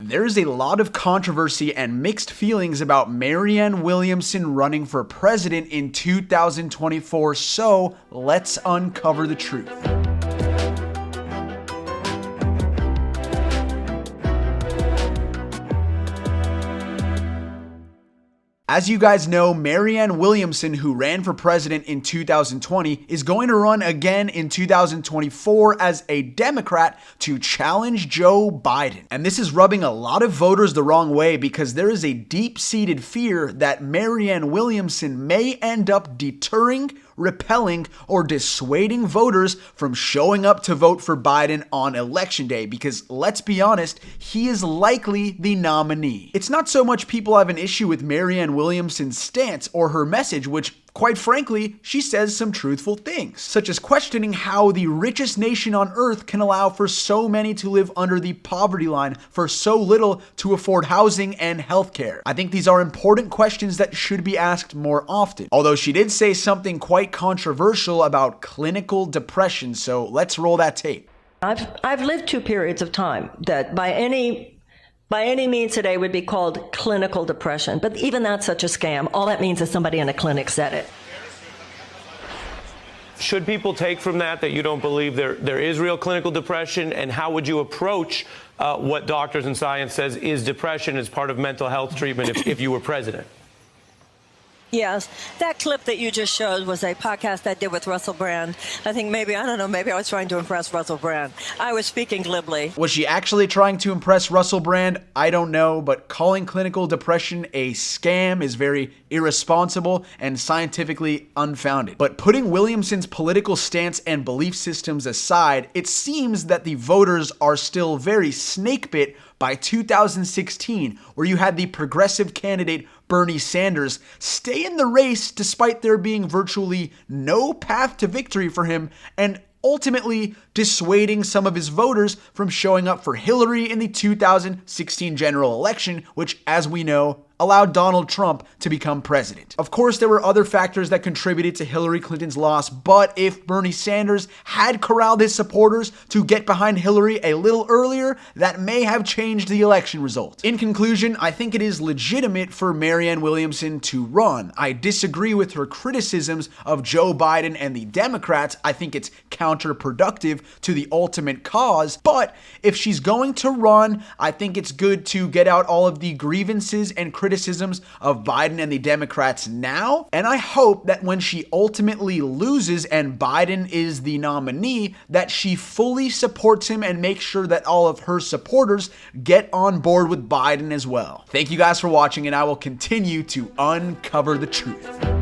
There's a lot of controversy and mixed feelings about Marianne Williamson running for president in 2024, so let's uncover the truth. As you guys know, Marianne Williamson, who ran for president in 2020, is going to run again in 2024 as a Democrat to challenge Joe Biden. And this is rubbing a lot of voters the wrong way because there is a deep-seated fear that Marianne Williamson may end up deterring, repelling, or dissuading voters from showing up to vote for Biden on election day because, let's be honest, he is likely the nominee. It's not so much people have an issue with Marianne Williamson's stance or her message, which quite frankly, she says some truthful things, such as questioning how the richest nation on earth can allow for so many to live under the poverty line for so little to afford housing and healthcare. I think these are important questions that should be asked more often. Although she did say something quite controversial about clinical depression, so let's roll that tape. I've lived two periods of time that by any means today would be called clinical depression. But even that's such a scam. All that means is somebody in a clinic said it. Should people take from that you don't believe there is real clinical depression? And how would you approach what doctors and science says is depression as part of mental health treatment if you were president? Yes, that clip that you just showed was a podcast I did with Russell Brand. I think maybe I was trying to impress Russell Brand. I was speaking glibly. Was she actually trying to impress Russell Brand? I don't know, but calling clinical depression a scam is very irresponsible and scientifically unfounded. But putting Williamson's political stance and belief systems aside, it seems that the voters are still very snake-bit by 2016, where you had the progressive candidate Bernie Sanders stay in the race despite there being virtually no path to victory for him, and ultimately dissuading some of his voters from showing up for Hillary in the 2016 general election, which, as we know, allowed Donald Trump to become president. Of course, there were other factors that contributed to Hillary Clinton's loss, but if Bernie Sanders had corralled his supporters to get behind Hillary a little earlier, that may have changed the election result. In conclusion, I think it is legitimate for Marianne Williamson to run. I disagree with her criticisms of Joe Biden and the Democrats. I think it's counterproductive to the ultimate cause, but if she's going to run, I think it's good to get out all of the grievances and criticisms of Biden and the Democrats now, and I hope that when she ultimately loses and Biden is the nominee, that she fully supports him and makes sure that all of her supporters get on board with Biden as well. Thank you guys for watching, and I will continue to uncover the truth.